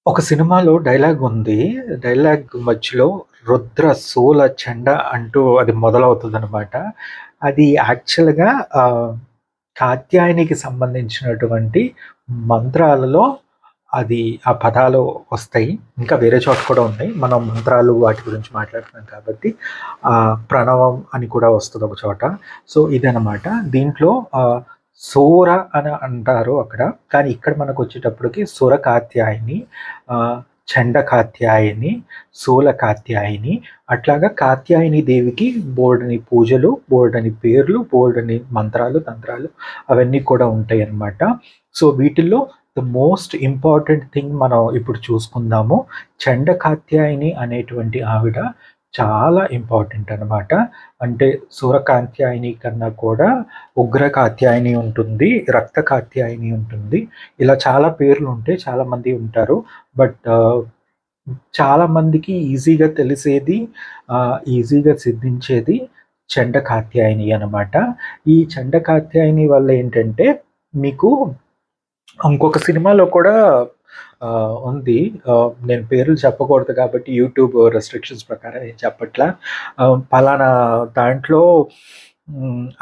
ఒక సినిమాలో డైలాగ్ ఉంది. డైలాగ్ మధ్యలో 'రుద్ర శూల చండ' అంటూ అది మొదలవుతదనమాట. అది యాక్చువల్‌గా కాత్యాయనికి సంబంధించినటువంటి మంత్రాలలో అది ఆ పదాలు వస్తాయి. ఇంకా వేరే చోట కూడా ఉన్నాయి. మనం మంత్రాలు వాటి గురించి మాట్లాడుతున్నాం కాబట్టి ప్రణవం అని కూడా వస్తది ఒక చోట. సో, ఇదనమాట. దీంట్లో సూర అని అంటారు అక్కడ. కానీ ఇక్కడ మనకొచ్చేటప్పటికి సుర కాత్యాయని, చండ కాత్యాయని, శూల కాత్యాయని అట్లాగా కాత్యాయని దేవికి బోలెడన్ని పూజలు, బోలెడన్ని పేర్లు, బోలెడన్ని మంత్రాలు, తంత్రాలు అవన్నీ కూడా ఉంటాయన్నమాట. సో, వీటిల్లో ద మోస్ట్ ఇంపార్టెంట్ థింగ్ మనం ఇప్పుడు చూసుకుందాము. చండ కాత్యాయని అనేటువంటి ఆవిడ చాలా ఇంపార్టెంట్ అనమాట. అంటే సుర కాత్యాయని కన్నా కూడా ఉగ్ర కాత్యాయని ఉంటుంది, రక్త కాత్యాయని ఉంటుంది. ఇలా చాలా పేర్లు ఉంటాయి. చాలామంది ఉంటారు. బట్ చాలా మందికి ఈజీగా తెలిసేది, ఈజీగా సిద్ధించేది చండ కాత్యాయని అనమాట. ఈ చండ కాత్యాయని వల్ల ఏంటంటే మీకు ఇంకొక సినిమాలో కూడా ఉంది. నేను పేర్లు చెప్పకూడదు కాబట్టి యూట్యూబ్ రెస్ట్రిక్షన్స్ ప్రకారం నేను చెప్పట్లా. పలానా దాంట్లో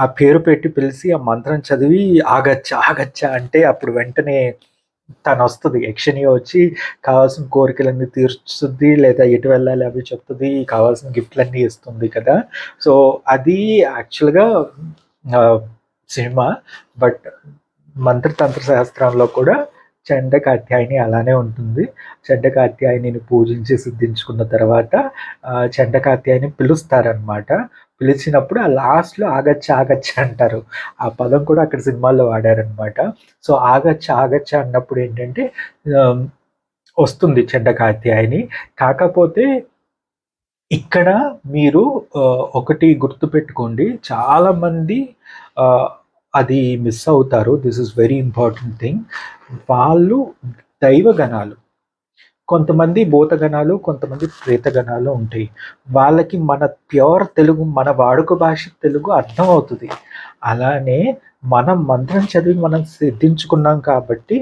ఆ పేరు పెట్టి పిలిచి ఆ మంత్రం చదివి ఆగచ్చ ఆగచ్చ అంటే అప్పుడు వెంటనే తనొస్తది. యక్షిణి వచ్చి కావాల్సిన కోరికలన్నీ తీర్చుద్ది. లేదా ఎటు వెళ్ళాలి అవి చెప్తది. కావాల్సిన గిఫ్ట్‌లన్నీ ఇస్తుంది కదా! సో, అది యాక్చువల్‌గా సినిమా. బట్ మంత్రతంత్ర శాస్త్రంలో కూడా చండ కాత్యాయని అలానే ఉంటుంది. చండ కాత్యాయనిని పూజించి సిద్ధించుకున్న తర్వాత చండ కాత్యాయని పిలుస్తారనమాట. పిలిచినప్పుడు ఆ లాస్ట్‌లో ఆగచ్చ ఆగచ్చ అంటారు. ఆ పదం కూడా అక్కడ సినిమాల్లో వాడారనమాట. సో, ఆగచ్చ ఆగచ్చ అన్నప్పుడు ఏంటంటే వస్తుంది చండ కాత్యాయని. కాకపోతే ఇక్కడ మీరు ఒకటి గుర్తుపెట్టుకోండి. చాలామంది అది మిస్ అవుతారు. This is very important thing. వాళ్ళు దైవగణాలు. కొంతమంది భూతగణాలు, కొంతమంది ప్రేతగణాలు ఉంటాయి. వాళ్ళకి మన ప్యూర్ తెలుగు, మన వాడుక భాష తెలుగు అర్థమవుతుంది. అలానే మనం మంత్రం చదివి మనం సిద్ధించుకున్నాం కాబట్టి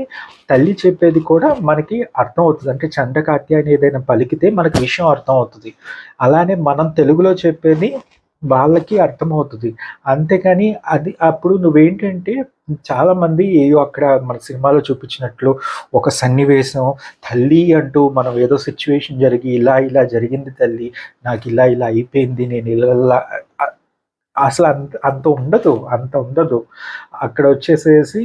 తల్లి చెప్పేది కూడా మనకి అర్థమవుతుంది. అంటే చండ కాత్యాయని ఏదైనా పలికితే మనకి విషయం అర్థమవుతుంది. అలానే మనం తెలుగులో చెప్పేది వాళ్ళకి అర్థమవుతుంది. అంతేకాని అది అప్పుడు నువ్వేంటంటే చాలామంది ఏయో అక్కడ మన సినిమాలో చూపించినట్లు ఒక సన్నివేశం తల్లి అంటూ మనం ఏదో సిచ్యువేషన్ జరిగి ఇలా ఇలా జరిగింది తల్లి, నాకు ఇలా ఇలా అయిపోయింది, నేను ఇలా అసలు అంత ఉండదు. అక్కడ వచ్చేసేసి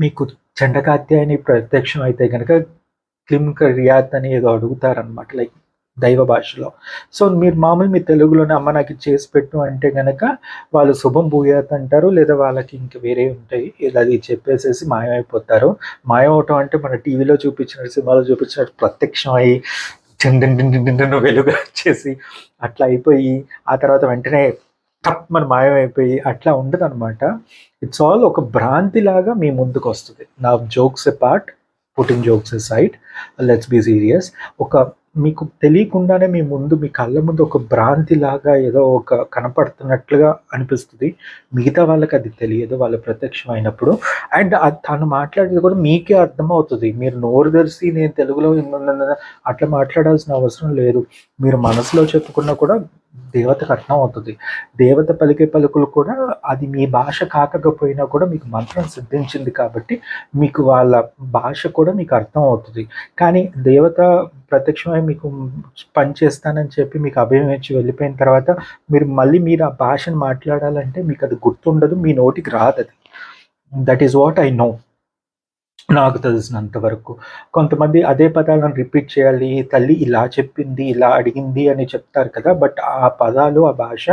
మీకు చండకాత్యాయని ప్రత్యక్షం అయితే కనుక క్లిమ్ రియాత్ అని ఏదో అడుగుతారనమాట, లైక్ దైవ భాషలో. సో మీరు మామూలు మీ తెలుగులోనే అమ్మ నాకు చేసి పెట్టు అంటే కనుక వాళ్ళు శుభం భూయాత్ అంటారు, లేదా వాళ్ళకి ఇంక వేరే ఉంటాయి. అది చెప్పేసేసి మాయమైపోతారు. మాయమవటం అంటే మన టీవీలో చూపించినట్టు, సినిమాలో చూపించినట్టు ప్రత్యక్షం అయ్యి చిండు వెలుగు వచ్చేసి అట్లా అయిపోయి ఆ తర్వాత వెంటనే టప్ మన మాయమైపోయి అట్లా ఉండదు అనమాట. ఇట్స్ ఆల్ ఒక భ్రాంతిలాగా మీ ముందుకు వస్తుంది. నా jokes apart, putting jokes aside, let's be serious. ఒక మీకు తెలియకుండానే మీ ముందు, మీ కళ్ళ ముందు ఒక భ్రాంతిలాగా ఏదో ఒక కనపడుతున్నట్లుగా అనిపిస్తుంది. మిగతా వాళ్ళకి అది తెలియదు, వాళ్ళు ప్రత్యక్షం అయినప్పుడు. అండ్ తను మాట్లాడేది కూడా మీకే అర్థమవుతుంది. మీరు నోరు తెరిచి నేను తెలుగులో అట్లా మాట్లాడాల్సిన అవసరం లేదు. మీరు మనసులో చెప్పుకున్నా కూడా దేవతకు అర్థం అవుతుంది. దేవత పలికే పలుకులు కూడా అది మీ భాష కాకపోయినా కూడా మీకు మంత్రం సిద్ధించింది కాబట్టి మీకు వాళ్ళ భాష కూడా మీకు అర్థం అవుతుంది. కానీ దేవత ప్రత్యక్షమై మీకు పని చేస్తానని చెప్పి మీకు అభయం ఇచ్చి వెళ్ళిపోయిన తర్వాత మీరు ఆ భాషను మాట్లాడాలంటే మీకు అది గుర్తుండదు, మీ నోటికి రాదు అది. That is what I know. నాకు తెలిసినంత వరకు కొంతమంది అదే పదాలను రిపీట్ చేయాలి, తల్లి ఇలా చెప్పింది, ఇలా అడిగింది అని చెప్తారు కదా. బట్ ఆ పదాలు, ఆ భాష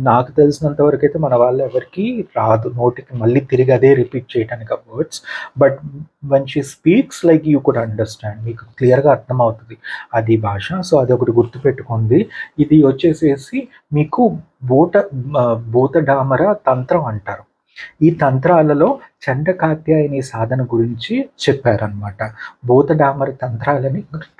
నాకు తెలిసినంత వరకు అయితే మన వాళ్ళు ఎవరికి రాదు నోటికి మళ్ళీ తిరిగి అదే రిపీట్ చేయడానికి ఆ words. But one she speaks like you could understand, మీకు క్లియర్గా అర్థమవుతుంది అది భాష. సో అది ఒకటి గుర్తుపెట్టుకోండి. ఇది వచ్చేసేసి మీకు భూతడామర తంత్రం అంటారు. ఈ తంత్రాలలో చండకాత్యాయని సాధన గురించి చెప్పారనమాట. భూతడామర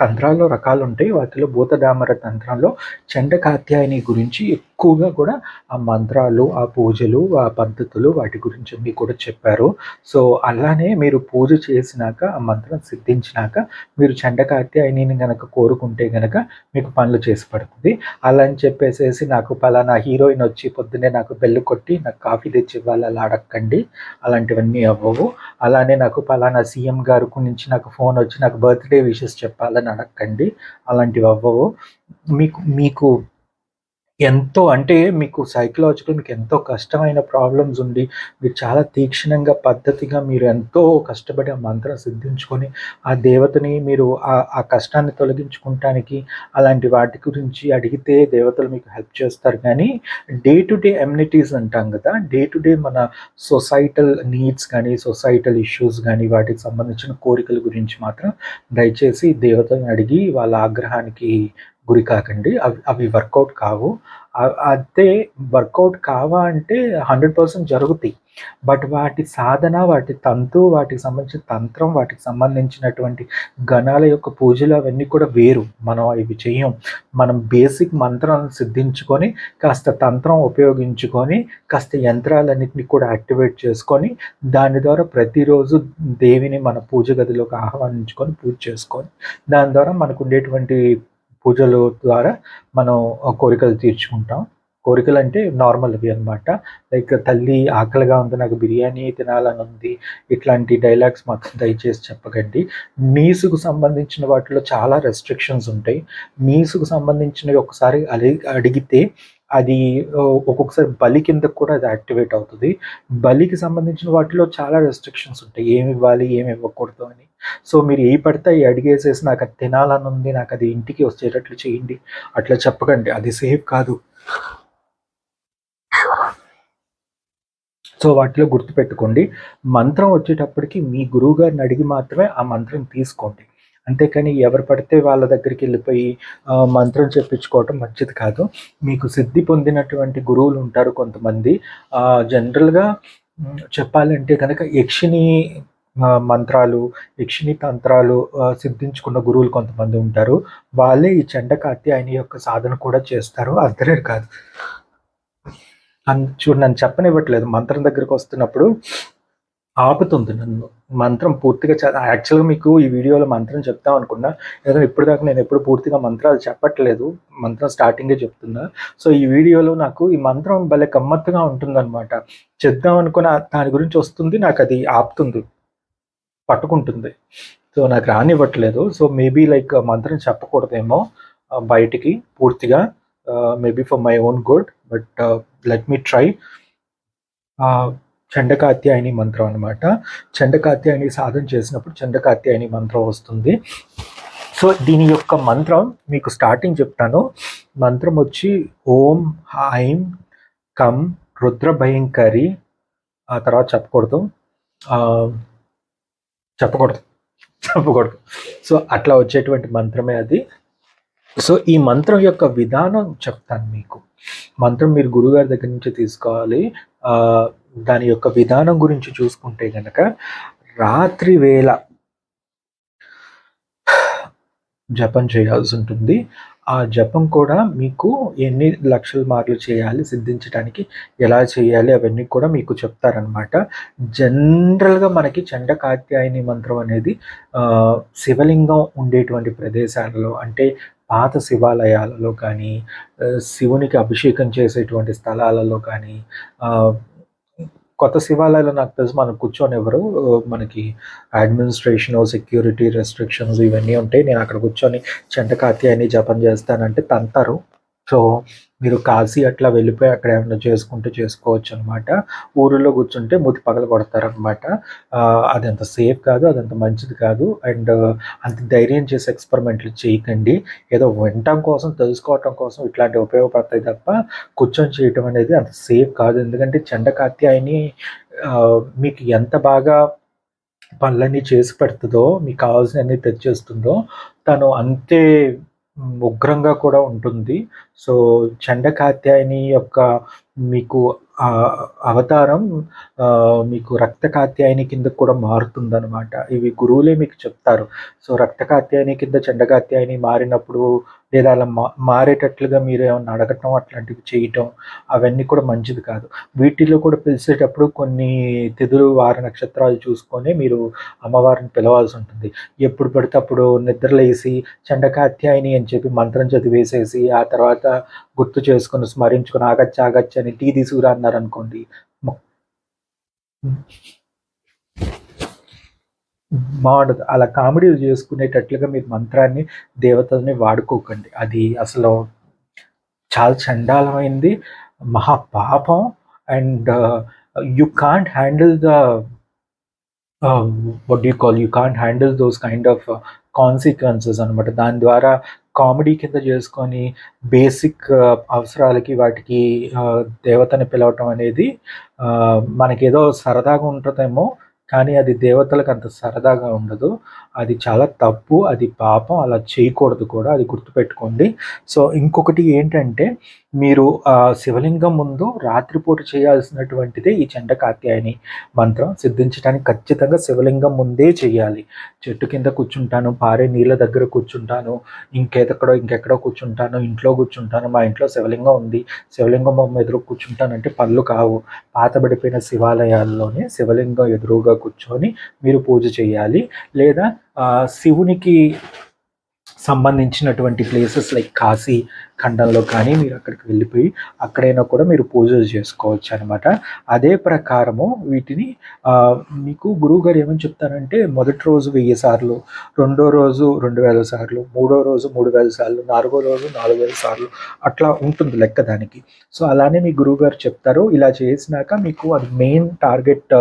తంత్రాల్లో రకాలుంటాయి. వాటిలో భూతడామర తంత్రంలో చండకాత్యాయని గురించి ఎక్కువగా కూడా ఆ మంత్రాలు, ఆ పూజలు, ఆ పద్ధతులు వాటి గురించి అన్నీ కూడా చెప్పారు. సో, అలానే మీరు పూజ చేసినాక, ఆ మంత్రం సిద్ధించినాక మీరు చండకాత్యాయనిని గనక కోరుకుంటే గనక మీకు పనులు చేసి పడుతుంది. అలా అని చెప్పేసేసి నాకు పలానా హీరోయిన్ వచ్చి పొద్దున్నే నాకు బెల్ కొట్టి నాకు కాఫీ తెచ్చి ఇవ్వాలి అలా అడక్కండి. అలాంటివన్నీ అవ్వవు. అలానే నాకు పలానా సీఎం గారి నుంచి నాకు ఫోన్ వచ్చి నాకు బర్త్‌డే విషెస్ చెప్పాలని అడక్కండి. అలాంటివి అవ్వవు. మీకు మీకు ఎంతో అంటే మీకు సైకలాజికల్ మీకు ఎంతో కష్టమైన ప్రాబ్లమ్స్ ఉండి, మీరు చాలా తీక్షణంగా, పద్ధతిగా మీరు ఎంతో కష్టపడి ఆ మంత్రం సిద్ధించుకొని, ఆ దేవతని మీరు ఆ కష్టాన్ని తొలగించుకుంటానికి అలాంటి వాటి గురించి అడిగితే దేవతలు మీకు హెల్ప్ చేస్తారు. కానీ డే టు డే ఎమ్యూనిటీస్ అంటాం కదా! డే టు డే మన సొసైటల్ నీడ్స్ కానీ, సొసైటల్ ఇష్యూస్ కానీ, వాటికి సంబంధించిన కోరికల గురించి మాత్రం దయచేసి దేవతలను అడిగి వాళ్ళ ఆగ్రహానికి గురి కాకండి. అవి వర్కౌట్ కావు. అదే వర్కౌట్ కావా అంటే 100% జరుగుతాయి. బట్ వాటి సాధన, వాటి తంతు, వాటికి సంబంధించిన తంత్రం, వాటికి సంబంధించినటువంటి గణాల యొక్క పూజలు అవన్నీ కూడా వేరు. మనం ఇవి చెయ్యం. మనం బేసిక్ మంత్రాలను సిద్ధించుకొని, కాస్త తంత్రం ఉపయోగించుకొని, కాస్త యంత్రాలన్నిటిని కూడా యాక్టివేట్ చేసుకొని, దాని ద్వారా ప్రతిరోజు దేవిని మన పూజ గదిలోకి ఆహ్వానించుకొని పూజ చేసుకొని, దాని ద్వారా మనకు ఉండేటువంటి పూజలు ద్వారా మనం కోరికలు తీర్చుకుంటాం. కోరికలంటే నార్మల్‌వి అనమాట. లైక్ తల్లి ఆకలిగా ఉంది, నాకు బిర్యానీ తినాలని ఉంది. ఇట్లాంటి డైలాగ్స్ మాత్రం దయచేసి చెప్పకండి. నీసుకు సంబంధించిన వాటిలో చాలా రెస్ట్రిక్షన్స్ ఉంటాయి. నీసుకు సంబంధించినవి ఒకసారి అడిగితే అది ఒక్కొక్కసారి బలి కిందకు కూడా అది యాక్టివేట్ అవుతది. బలికి సంబంధించిన వాటిలో చాలా రెస్ట్రిక్షన్స్ ఉంటాయి. ఏమి ఇవ్వాలి, ఏమి ఇవ్వకూడదు అని. సో, మీరు ఏయి పడితే అయి అడిగేసేసి నాకది తినాలనుంది, నాకది ఇంటికి వచ్చేటట్లు చేయండి. అట్లా చెప్పకండి. అది సేఫ్ కాదు. సో, వాటిలో గుర్తుపెట్టుకోండి. మంత్రం వచ్చేటప్పటికి మీ గురువుగారిని అడిగి మాత్రమే ఆ మంత్రం తీసుకోండి. అంతేకాని ఎవరు పడితే వాళ్ళ దగ్గరికెళ్ళిపోయి మంత్రం చెప్పించుకోవటం మంచిది కాదు. మీకు సిద్ధి పొందినటువంటి గురువులుంటారు కొంతమంది. జనరల్‌గా చెప్పాలంటే గనక యక్షిణి మంత్రాలు, యక్షిణి తంత్రాలు సిద్ధించుకున్న గురువులు కొంతమంది ఉంటారు. వాళ్ళే ఈ చండకాత్యాయని యొక్క సాధన కూడా చేస్తారు. అర్ధలేరు కాదు. చూడు నన్ను చెప్పనివ్వట్లేదు. మంత్రం దగ్గరకొస్తున్నప్పుడు ఆపుతుంది నన్ను. మంత్రం పూర్తిగా యాక్చువల్‌గా మీకు ఈ వీడియోలో మంత్రం చెప్దాం అనుకున్నా. ఎందుకంటే ఇప్పటిదాకా నేను ఎప్పుడు పూర్తిగా మంత్రాలు చెప్పట్లేదు. మంత్రం స్టార్టింగే చెప్తున్నా. సో, ఈ వీడియోలో నాకు ఈ మంత్రం భలే గమ్మత్తుగా ఉంటుందనమాట. చెప్దాం అనుకున్న దాని గురించి వస్తుంది. నాకది ఆపుతుంది. పట్టుకుంటుంది. సో, నాకు రానివ్వట్లేదు. సో, మేబీ లైక్ మంత్రం చెప్పకూడదేమో బయటికి పూర్తిగా. Maybe for my own good. But let me try. Chandakatyayani మంత్రం అనమాట. చండకాత్యాయని సాధన చేసినప్పుడు చండకాత్యాయని మంత్రం వస్తుంది. సో, దీని యొక్క మంత్రం మీకు స్టార్టింగ్ చెప్తాను. మంత్రం వచ్చి ఓం ఐం కం రుద్రభయంకరి. ఆ తర్వాత చెప్పకూడదు. సో, అట్లా వచ్చేటువంటి మంత్రమే అది. సో, ఈ మంత్రం యొక్క విధానం చెప్తాను మీకు. మంత్రం మీరు గురువుగారి దగ్గర నుంచి తీసుకోవాలి. దాని యొక్క విధానం గురించి చూసుకుంటే గనక రాత్రి వేళ జపం చేయాల్సి ఉంటుంది. ఆ జపం కూడా మీకు ఎన్ని లక్షల మార్లు చేయాలి, సిద్ధించడానికి ఎలా చేయాలి అవన్నీ కూడా మీకు చెప్తారనమాట. జనరల్‌గా మనకి చండకాత్యాయని మంత్రం అనేది శివలింగం ఉండేటువంటి ప్రదేశాలలో, అంటే పాత శివాలయాలలో కానీ, శివునికి అభిషేకం చేసేటువంటి స్థలాలలో కానీ, కొత్త శివాలయాలు నాకు తెలిసి మనం కూర్చొనివ్వరు. మనకి అడ్మినిస్ట్రేషను, సెక్యూరిటీ రెస్ట్రిక్షన్స్ ఇవన్నీ ఉంటాయి. నేను అక్కడ కూర్చొని చండకాత్యాయని జపం చేస్తానంటే తంతారు. సో, మీరు కాశీ అట్లా వెళ్ళిపోయి అక్కడ ఏమన్నా చేసుకుంటే చేసుకోవచ్చు అనమాట. ఊరిలో కూర్చుంటే మూతి పగలగొడతారనమాట. అది అంత సేఫ్ కాదు. అదంత మంచిది కాదు. అండ్ అంత ధైర్యం చేసి ఎక్స్‌పెరిమెంట్లు చేయకండి. ఏదో వినటం కోసం, తెలుసుకోవటం కోసం ఇట్లాంటివి ఉపయోగపడతాయి తప్ప కూర్చొని చేయటం అనేది అంత సేఫ్ కాదు. ఎందుకంటే చండకాత్యాయని మీకు ఎంత బాగా పనులన్నీ చేసి పెడుతుందో, మీకు కావాల్సినవన్నీ తెచ్చేస్తుందో, తను అంతే ఉగ్రంగా కూడా ఉంటుంది. సో, చండకాత్యాయని యొక్క మీకు అవతారం మీకు రక్త కాత్యాయని కింద కూడా మారుతుందనమాట. ఇవి గురువులే మీకు చెప్తారు. సో, రక్త కాత్యాయని కింద చండ కాత్యాయని మారినప్పుడు లేదా అలా మారేటట్లుగా మీరు ఏమన్నా అడగటం అట్లాంటివి చేయటం అవన్నీ కూడా మంచిది కాదు. వీటిల్లో కూడా పిలిచేటప్పుడు కొన్ని తిథులు, వార నక్షత్రాలు చూసుకొని మీరు అమ్మవారిని పిలవాల్సి ఉంటుంది. ఎప్పుడు పడితే అప్పుడు నిద్రలేసి చండ కాత్యాయని అని చెప్పి మంత్రం చదివేసేసి ఆ తర్వాత గుర్తు చేసుకొని స్మరించుకొని ఆగచ్చు ఆగచ్చు అని టీ తీసుకురా అన్నారనుకోండి బాగుండదు. అలా కామెడీలు చేసుకునేటట్లుగా మీరు మంత్రాన్ని, దేవతల్ని వాడుకోకండి. అది అసలు చాలా చండాలమైంది, మహా పాపం. And you can't handle the what you call, you can't handle those kind of consequences అనమాట. దాని ద్వారా కామెడీ కింద చేసుకొని బేసిక్ అవసరాలకి వాటికి దేవతని పిలవటం అనేది మనకేదో సరదాగా ఉంటుందేమో, కానీ అది దేవతలకు అంత సరదాగా ఉండదు. అది చాలా తప్పు, అది పాపం, అలా చేయకూడదు కూడా, అది గుర్తుపెట్టుకోండి. సో ఇంకొకటి ఏంటంటే మీరు శివలింగం ముందు రాత్రిపూట చేయాల్సినటువంటిదే ఈ చండ కాత్యాయని మంత్రం సిద్ధించడానికి ఖచ్చితంగా శివలింగం ముందే చేయాలి. చెట్టు కింద కూర్చుంటాను, పారే నీళ్ళ దగ్గర కూర్చుంటాను, ఇంకెక్కడో కూర్చుంటాను, ఇంట్లో కూర్చుంటాను, మా ఇంట్లో శివలింగం ఉంది, శివలింగం బొమ్మ ఎదురు కూర్చుంటానంటే పళ్ళు కావు. పాతబడిపోయిన శివాలయాల్లోనే శివలింగం ఎదురుగా కూర్చొని మీరు పూజ చేయాలి. లేదా శివునికి సంబంధించినటువంటి ప్లేసెస్ లైక్ కాశీ ఖండంలో కానీ మీరు అక్కడికి వెళ్ళిపోయి అక్కడైనా కూడా మీరు పూజలు చేసుకోవచ్చు అనమాట. అదే ప్రకారము వీటిని మీకు గురువుగారు ఏమని చెప్తారంటే మొదటి రోజు 1000 సార్లు, రెండో రోజు 2000 సార్లు, మూడో రోజు 3000 సార్లు, నాలుగో రోజు 4000 సార్లు అట్లా ఉంటుంది లెక్క దానికి. సో అలానే మీ గురువుగారు చెప్తారు. ఇలా చేసినాక మీకు అది మెయిన్ టార్గెట్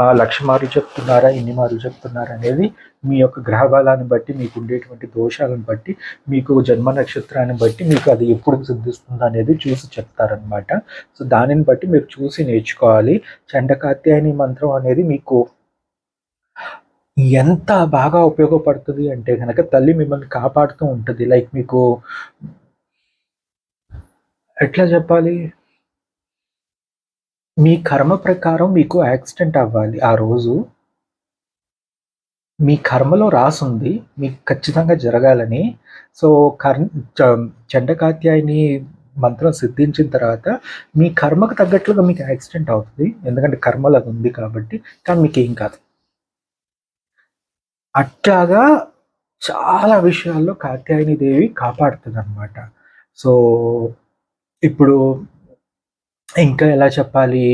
1,00,000 మార్లు చెప్తున్నారా, ఇన్ని మార్లు చెప్తున్నారా అనేది మీ యొక్క గ్రహ బలాన్ని బట్టి, మీకు ఉండేటువంటి దోషాలను బట్టి, మీకు జన్మ నక్షత్రాన్ని బట్టి మీకు అది ఎప్పుడు సిద్ధిస్తుంది అనేది చూసి చెప్తారనమాట. సో దానిని బట్టి మీరు చూసి నేర్చుకోవాలి. చండకాత్యాయని మంత్రం అనేది మీకు ఎంత బాగా ఉపయోగపడుతుంది అంటే కనుక తల్లి మిమ్మల్ని కాపాడుతూ ఉంటుంది. లైక్ మీకు ఎట్లా చెప్పాలి, మీ కర్మ ప్రకారం మీకు యాక్సిడెంట్ అవ్వాలి ఆ రోజు, మీ కర్మలో రాసుంది మీకు ఖచ్చితంగా జరగాలని. సో చండకాత్యాయని మంత్రం సిద్ధించిన తర్వాత మీ కర్మకు తగ్గట్లుగా మీకు యాక్సిడెంట్ అవుతుంది, ఎందుకంటే కర్మలో అది ఉంది కాబట్టి, కానీ మీకు ఏం కాదు. అట్లాగా చాలా విషయాల్లో కాత్యాయని దేవి కాపాడుతుంది అనమాట. సో ఇప్పుడు ఇంకా ఎలా చెప్పాలి,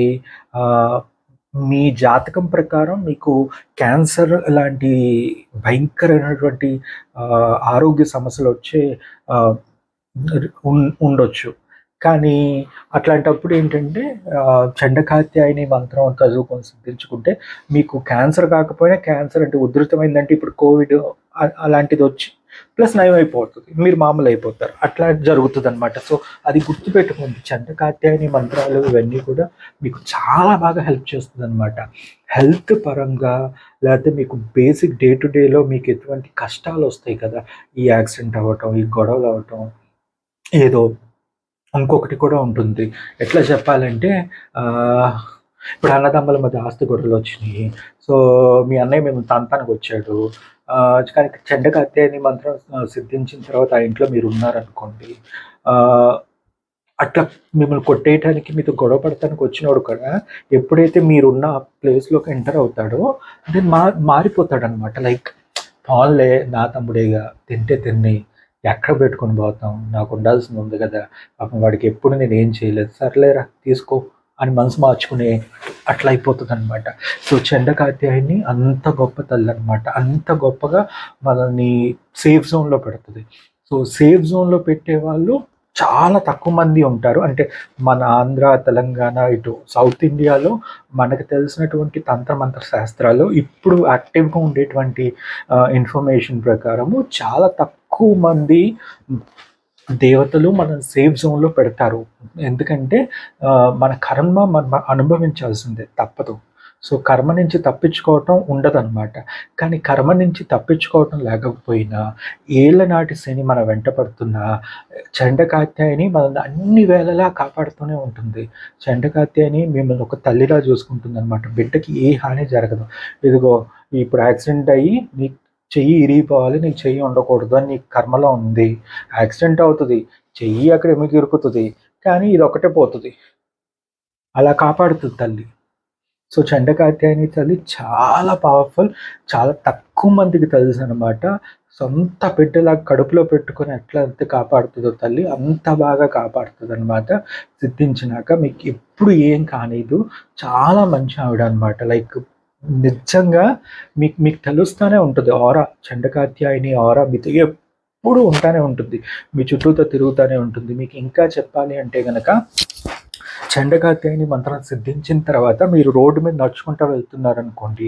మీ జాతకం ప్రకారం మీకు క్యాన్సర్ లాంటి భయంకరమైనటువంటి ఆరోగ్య సమస్యలు వచ్చే ఉండొచ్చు. కానీ అట్లాంటప్పుడు ఏంటంటే చండకాత్యాయని మంత్రం చదువుకొని సిద్ధించుకుంటే మీకు క్యాన్సర్ కాకపోయినా, క్యాన్సర్ అంటే ఉధృతమైందంటే ఇప్పుడు కోవిడ్ అలాంటిది వచ్చి ప్లస్ నయం అయిపోతుంది, మీరు మామూలు అయిపోతారు, అట్లా జరుగుతుంది అనమాట. సో అది గుర్తుపెట్టుకోండి, చండకాత్యాయని మంత్రాలు ఇవన్నీ కూడా మీకు చాలా బాగా హెల్ప్ చేస్తుంది అనమాట. హెల్త్ పరంగా, లేకపోతే మీకు బేసిక్ డే టు డేలో మీకు ఎటువంటి కష్టాలు వస్తాయి కదా, ఈ యాక్సిడెంట్ అవ్వటం, ఈ గొడవలు అవ్వటం, ఏదో ఇంకొకటి కూడా ఉంటుంది. ఎట్లా చెప్పాలంటే ఇప్పుడు అన్నదమ్ముల మధ్య ఆస్తి గొడవలు వచ్చినాయి. సో మీ అన్నయ్య మేము తంతానికి వచ్చాడు, కానీ చండకాత్యాయని మంత్రం సిద్ధించిన తర్వాత ఆ ఇంట్లో మీరు ఉన్నారనుకోండి, అట్లా మిమ్మల్ని కొట్టేయటానికి, మీతో గొడవ పడటానికి వచ్చినోడు కూడా ఎప్పుడైతే మీరున్న ప్లేస్లోకి ఎంటర్ అవుతాడో అది మారిపోతాడు అనమాట. లైక్ పాన్లే నా తమ్ముడేగా, తింటే తిన్ని ఎక్కడ పెట్టుకొని పోతాం, నాకు ఉండాల్సింది ఉంది కదా, పాపం వాడికి ఎప్పుడు నేను ఏం చేయలేదు, సర్లేరా తీసుకో అని మనసు మార్చుకునే అట్లా అయిపోతుంది అనమాట. సో చండకాత్యాయని అంత గొప్ప తల్లి అనమాట, అంత గొప్పగా మనల్ని సేఫ్ జోన్లో పెడుతుంది. సో సేఫ్ జోన్లో పెట్టేవాళ్ళు చాలా తక్కువ మంది ఉంటారు. అంటే మన ఆంధ్ర, తెలంగాణ, ఇటు సౌత్ ఇండియాలో మనకు తెలిసినటువంటి తంత్రమంత్ర శాస్త్రాలు ఇప్పుడు యాక్టివ్గా ఉండేటువంటి ఇన్ఫర్మేషన్ ప్రకారము చాలా తక్కువ మంది దేవతలు మన సేఫ్ జోన్లో పెడతారు. ఎందుకంటే మన కర్మ మనం అనుభవించాల్సిందే, తప్పదు. సో కర్మ నుంచి తప్పించుకోవటం ఉండదన్నమాట. కానీ కర్మ నుంచి తప్పించుకోవటం లేకపోయినా, ఏళ్ళ నాటి శని మన వెంట పడుతున్నా, చండకాత్యాయని మనల్ని అన్ని వేళలా కాపాడుతూనే ఉంటుంది. చండకాత్యాయని మిమ్మల్ని ఒక తల్లిలా చూసుకుంటుందనమాట. బిడ్డకి ఏ హాని జరగదు. ఇదిగో ఇప్పుడు యాక్సిడెంట్ అయ్యి నీకు చెయ్యి ఇరిగిపోవాలి, నీకు చెయ్యి ఉండకూడదు అని నీకు కర్మలో ఉంది. యాక్సిడెంట్ అవుతుంది, చెయ్యి అక్కడ ఎముక ఇరుకుతుంది, కానీ ఇది ఒకటే పోతుంది. అలా కాపాడుతుంది తల్లి. సో చండకాత్యాయని తల్లి చాలా పవర్ఫుల్. చాలా తక్కువ మందికి తెలుసు అనమాట. సొంత బిడ్డలా కడుపులో పెట్టుకొని ఎట్లా అయితే కాపాడుతుందో తల్లి, అంత బాగా కాపాడుతుంది అనమాట. సిద్ధించినాక మీకు ఎప్పుడు ఏం కానిదు. చాలా మంచి ఆవిడ అనమాట. లైక్ నిజంగా మీకు మీకు తెలుస్తూనే ఉంటుంది ఆరా. చండకాత్యాయని ఆరా మీతో ఎప్పుడు ఉంటానే ఉంటుంది, మీ చుట్టూతో తిరుగుతూనే ఉంటుంది. మీకు ఇంకా చెప్పాలి అంటే కనుక, చండకాత్యాయని మంత్రం సిద్ధించిన తర్వాత మీరు రోడ్డు మీద నడుచుకుంటూ వెళ్తున్నారనుకోండి,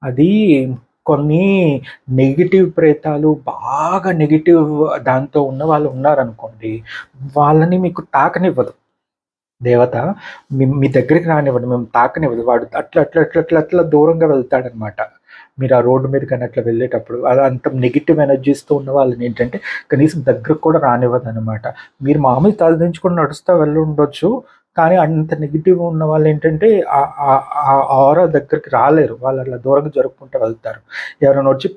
అది కొన్ని నెగిటివ్ ప్రేతాలు, బాగా నెగిటివ్ దాంతో ఉన్న వాళ్ళు ఉన్నారనుకోండి, వాళ్ళని మీకు తాకనివ్వదు దేవత. మీ దగ్గరికి రానివ్వదు, మేము తాకనివ్వదు. వాడు అట్లా అట్లా అట్లా అట్లా అట్లా దూరంగా వెళ్తాడనమాట. మీరు ఆ రోడ్డు మీద కానీ అట్లా వెళ్ళేటప్పుడు అలా అంత నెగిటివ్ ఎనర్జీస్తో ఉన్న వాళ్ళని ఏంటంటే కనీసం దగ్గరకు కూడా రానివ్వదు అనమాట. మీరు మామూలు తలదించుకొని నడుస్తూ వెళ్ళి ఉండొచ్చు, కానీ అంత నెగిటివ్ ఉన్న వాళ్ళు ఏంటంటే ఆరా దగ్గరికి రాలేరు. వాళ్ళు అట్లా దూరంగా జరుపుకుంటూ వెళ్తారు. ఎవరైనా వచ్చి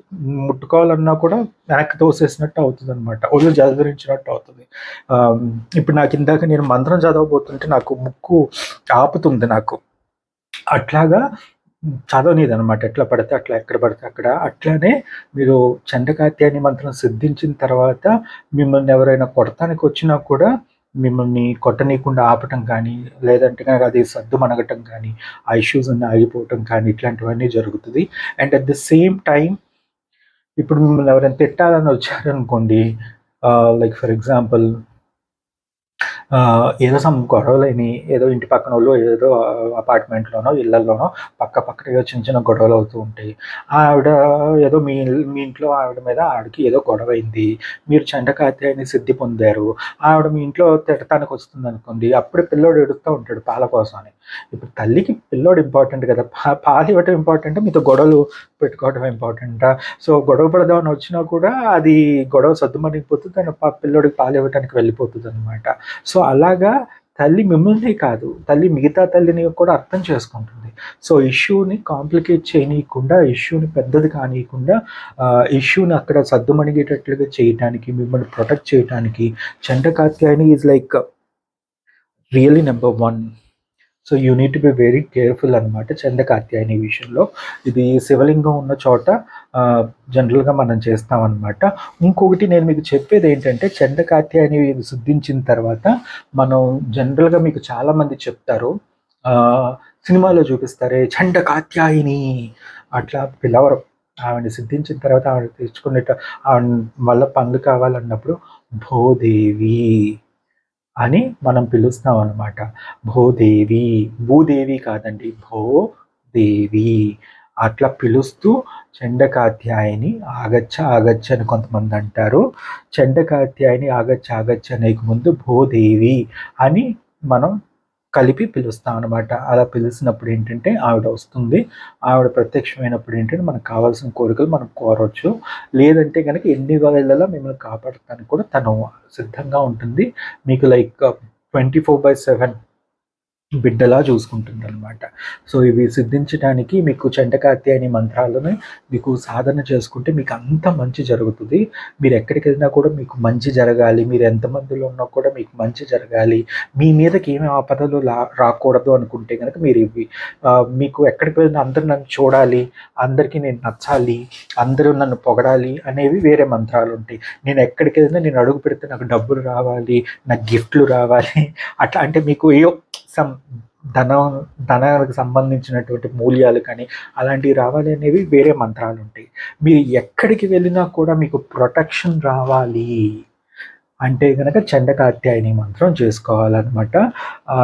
ముట్టుకోవాలన్నా కూడా వెనక్కి తోసేసినట్టు అవుతుంది అనమాట, ఒళ్ళు జలధరించినట్టు అవుతుంది. ఇప్పుడు నాకు ఇందాక నేను మంత్రం చదవబోతుంటే నాకు ముక్కు ఆపుతుంది నాకు. అట్లాగా చదవనీది అనమాట, ఎట్లా పడితే అట్లా, ఎక్కడ పడితే అక్కడ. అట్లానే మీరు చండకాత్యాయని మంత్రం సిద్ధించిన తర్వాత మిమ్మల్ని ఎవరైనా కొడతానికి వచ్చినా కూడా మిమ్మల్ని కొట్టనీయకుండా ఆపటం కానీ, లేదంటే కనుక అది సద్దు మనగటం కానీ, ఆ ఇష్యూస్ అన్నీ ఆగిపోవటం కానీ, ఇట్లాంటివన్నీ జరుగుతుంది. And at the same time ఇప్పుడు మిమ్మల్ని ఎవరైనా తిట్టాలని వచ్చారనుకోండి, లైక్ ఫర్ ఎగ్జాంపుల్ ఏదో సమ్ గొడవలని, ఏదో ఇంటి పక్కన వాళ్ళు ఏదో అపార్ట్మెంట్లోనో ఇళ్లలోనో పక్కగా చిన్న చిన్న గొడవలు అవుతూ ఉంటాయి. ఆవిడ ఏదో మీ ఇంట్లో ఆవిడ మీద ఆవిడకి ఏదో గొడవ అయింది, మీరు చండకాత్యాయని సిద్ధి పొందారు. ఆవిడ మీ ఇంట్లో తిట్టడానికి వస్తుంది అనుకోండి, అప్పుడే పిల్లోడు ఎడుస్తూ ఉంటాడు పాల కోసం అని. ఇప్పుడు తల్లికి పిల్లోడు ఇంపార్టెంట్ కదా, పాలు ఇవ్వటం ఇంపార్టెంట్, మీతో గొడవలు పెట్టుకోవడం ఇంపార్టెంటా? సో గొడవ పడదామని వచ్చినా కూడా అది గొడవ సర్దుమణిగిపోతుంది, దాని పిల్లోడికి పాలు ఇవ్వడానికి వెళ్ళిపోతుంది అనమాట. సో అలాగా తల్లి మిమ్మల్ని కాదు, తల్లి మిగతా తల్లిని కూడా అర్థం చేసుకుంటుంది. సో ఇష్యూని కాంప్లికేట్ చేయనీయకుండా, ఇష్యూని పెద్దది కానీయకుండా, ఇష్యూని అక్కడ సద్దుమణిగేటట్లుగా చేయడానికి, మిమ్మల్ని ప్రొటెక్ట్ చేయడానికి Chandakatyayani is like really number 1. So you need to be very careful అనమాట చండకాత్యాయని విషయంలో. ఇది శివలింగం ఉన్న చోట జనరల్గా మనం చేస్తామన్నమాట. ఇంకొకటి నేను మీకు చెప్పేది ఏంటంటే, చండకాత్యాయని సిద్ధించిన తర్వాత మనం జనరల్గా మీకు చాలామంది చెప్తారు, సినిమాలో చూపిస్తారే చండకాత్యాయని, అట్లా పిలవరు. ఆవిడని సిద్ధించిన తర్వాత ఆవిడ తెచ్చుకునేట ఆవిడ వల్ల పనులు కావాలన్నప్పుడు భూదేవి అని మనం పిలుస్తాం అనమాట. భూదేవి, భూదేవి కాదండి, భూదేవి అట్లా పిలుస్తూ చండకాత్యాయని ఆగచ్చ ఆగచ్చ అని కొంతమంది అంటారు. చండకాత్యాయని ఆగచ్చ ఆగచ్చ అనేక ముందు భూదేవి అని మనం కలిపి పిలుస్తాం అనమాట. అలా పిలిచినప్పుడు ఏంటంటే ఆవిడ వస్తుంది. ఆవిడ ప్రత్యక్షమైనప్పుడు ఏంటంటే మనకు కావాల్సిన కోరికలు మనం కోరవచ్చు. లేదంటే కనుక ఎన్ని వేళలా మిమ్మల్ని కాపాడటానికి కూడా తను సిద్ధంగా ఉంటుంది. మీకు లైక్ 24/7 బిడ్డలా చూసుకుంటుంది అనమాట. సో ఇవి సిద్ధించడానికి మీకు చండకాత్యాయని మంత్రాలను మీకు సాధన చేసుకుంటే మీకు అంత మంచి జరుగుతుంది. మీరు ఎక్కడికి వెళ్ళినా కూడా మీకు మంచి జరగాలి, మీరు ఎంతమందిలో ఉన్నా కూడా మీకు మంచి జరగాలి, మీ మీదకి ఏమి ఆపదలు రాకూడదు అనుకుంటే కనుక మీరు ఇవి మీకు ఎక్కడికి వెళ్ళినా అందరూ నన్ను చూడాలి, అందరికీ నేను నచ్చాలి, అందరూ నన్ను పొగడాలి అనేవి వేరే మంత్రాలు ఉంటాయి. నేను ఎక్కడికి వెళ్ళినా నేను అడుగు పెడితే నాకు డబ్బులు రావాలి, నాకు గిఫ్ట్లు రావాలి, అట్లా అంటే మీకు ఏయో సమ్ ధనానికి సంబంధించినటువంటి మూల్యాలు కానీ అలాంటివి రావాలి అనేవి వేరే మంత్రాలు ఉంటాయి. మీరు ఎక్కడికి వెళ్ళినా కూడా మీకు ప్రొటెక్షన్ రావాలి అంటే కనుక చండకాత్యాయని మంత్రం చేసుకోవాలన్నమాట.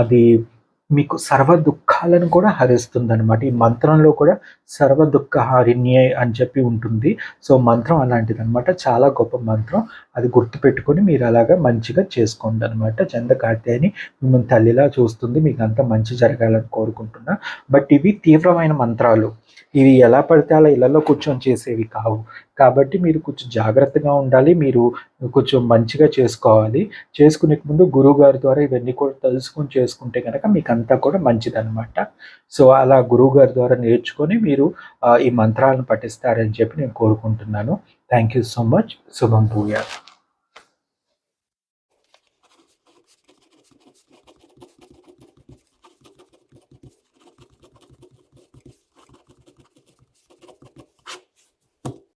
అది మీకు సర్వ దుఃఖాలను కూడా హరిస్తుందనమాట. ఈ మంత్రంలో కూడా సర్వ దుఃఖ హారిణ్యే అని చెప్పి ఉంటుంది. సో, మంత్రం అలాంటిదనమాట. చాలా గొప్ప మంత్రం. అది గుర్తుపెట్టుకొని మీరు అలాగా మంచిగా చేసుకోండనమాట. చంద కాత్యాయని మిమ్మల్ని తల్లిలా చూస్తుంది. మీకంతా మంచి జరగాలని కోరుకుంటున్నా. బట్ ఇవి తీవ్రమైన మంత్రాలు. ఇవి ఎలా పడితే అలా ఇళ్లలో కూర్చొని చేసేవి కావు. కాబట్టి మీరు కొంచెం జాగ్రత్తగా ఉండాలి. మీరు కొంచెం మంచిగా చేసుకోవాలి. చేసుకునే ముందు గురువుగారి ద్వారా ఇవన్నీ కూడా తెలుసుకొని చేసుకుంటే గనక మీకంతా కూడా మంచిదనమాట. సో, అలా గురువుగారి ద్వారా నేర్చుకొని మీరు ఈ మంత్రాలను పఠిస్తారని చెప్పి నేను కోరుకుంటున్నాను. Thank you so much. శుభం భూయాత్.